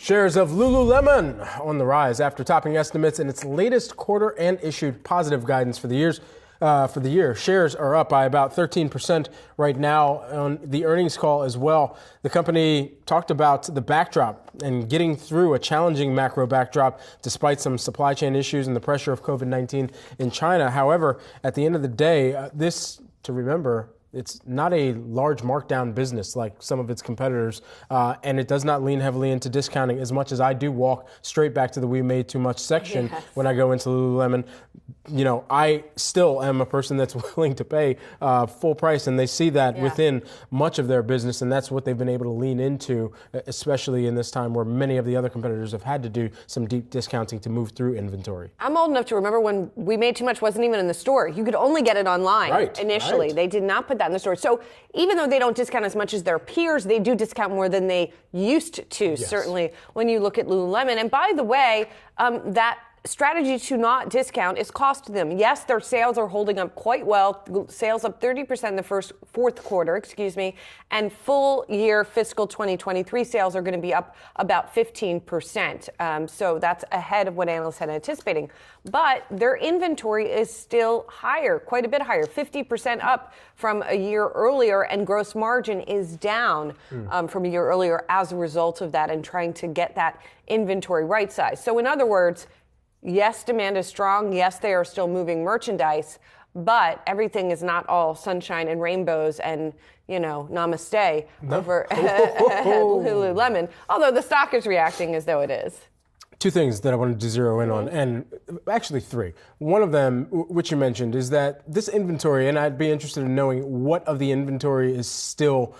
Shares of Lululemon on the rise after topping estimates in its latest quarter and issued positive guidance for the year. Shares are up by about 13% right now. On the earnings call as well, the company talked about the backdrop and getting through a challenging macro backdrop despite some supply chain issues and the pressure of COVID-19 in China. However, at the end of the day, to remember, it's not a large markdown business like some of its competitors, and it does not lean heavily into discounting as much as I do walk straight back to the we made too much section when I go into Lululemon. You know, I still am a person that's willing to pay full price, and they see that within much of their business, and that's what they've been able to lean into, especially in this time where many of the other competitors have had to do some deep discounting to move through inventory. I'm old enough to remember when We Made Too Much wasn't even in the store. You could only get it online initially. Right. They did not put that in the store. So even though they don't discount as much as their peers, they do discount more than they used to, certainly, when you look at Lululemon. And by the way, that strategy to not discount is cost them. Yes, their sales are holding up quite well. Sales up 30% in the fourth quarter, and full year fiscal 2023 sales are going to be up about 15%. So that's ahead of what analysts had anticipating. But their inventory is still higher, quite a bit higher, 50% up from a year earlier, and gross margin is down from a year earlier as a result of that and trying to get that inventory right size. So in other words, yes, demand is strong. Yes, they are still moving merchandise, but everything is not all sunshine and rainbows and, namaste over at Lululemon, although the stock is reacting as though it is. Two things that I wanted to zero in on, and actually three. One of them, which you mentioned, is that this inventory, and I'd be interested in knowing what of the inventory is still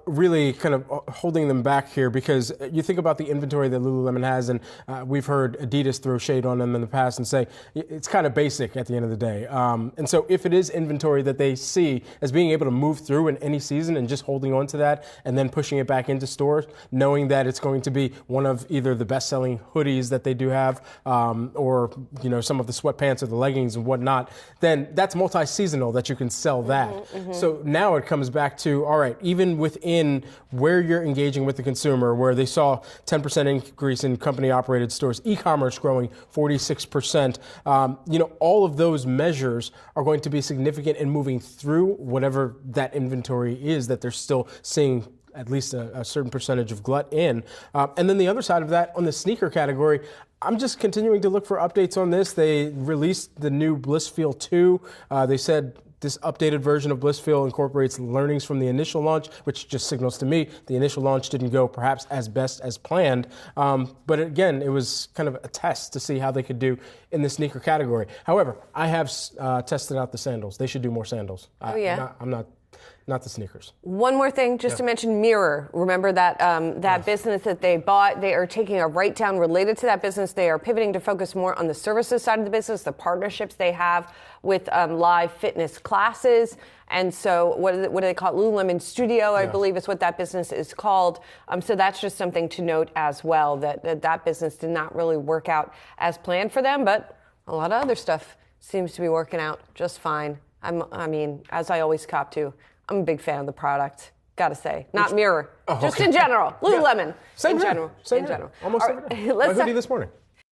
really kind of holding them back here, because you think about the inventory that Lululemon has, and we've heard Adidas throw shade on them in the past and say it's kind of basic at the end of the day. And so if it is inventory that they see as being able to move through in any season and just holding on to that and then pushing it back into stores, knowing that it's going to be one of either the best-selling hoodies that they do have or some of the sweatpants or the leggings and whatnot, then that's multi-seasonal that you can sell that. So now it comes back to, all right, even within where you're engaging with the consumer, where they saw 10% increase in company-operated stores, e-commerce growing 46%, all of those measures are going to be significant in moving through whatever that inventory is that they're still seeing at least a certain percentage of glut in. And then the other side of that, on the sneaker category, I'm just continuing to look for updates on this. They released the new Blissfeel 2. They said this updated version of Blissfeel incorporates learnings from the initial launch, which just signals to me the initial launch didn't go perhaps as best as planned. But again, it was kind of a test to see how they could do in the sneaker category. However, I have tested out the sandals. They should do more sandals. I'm not the sneakers. One more thing, just to mention Mirror. Remember that business that they bought? They are taking a write-down related to that business. They are pivoting to focus more on the services side of the business, the partnerships they have with live fitness classes. And so what do they call it? Lululemon Studio, I believe is what that business is called. So that's just something to note as well, that business did not really work out as planned for them, but a lot of other stuff seems to be working out just fine. As I always cop to, I'm a big fan of the product, gotta say. Not Mirror, just in general. Lululemon, Same in general. Almost every day. My hoodie this morning.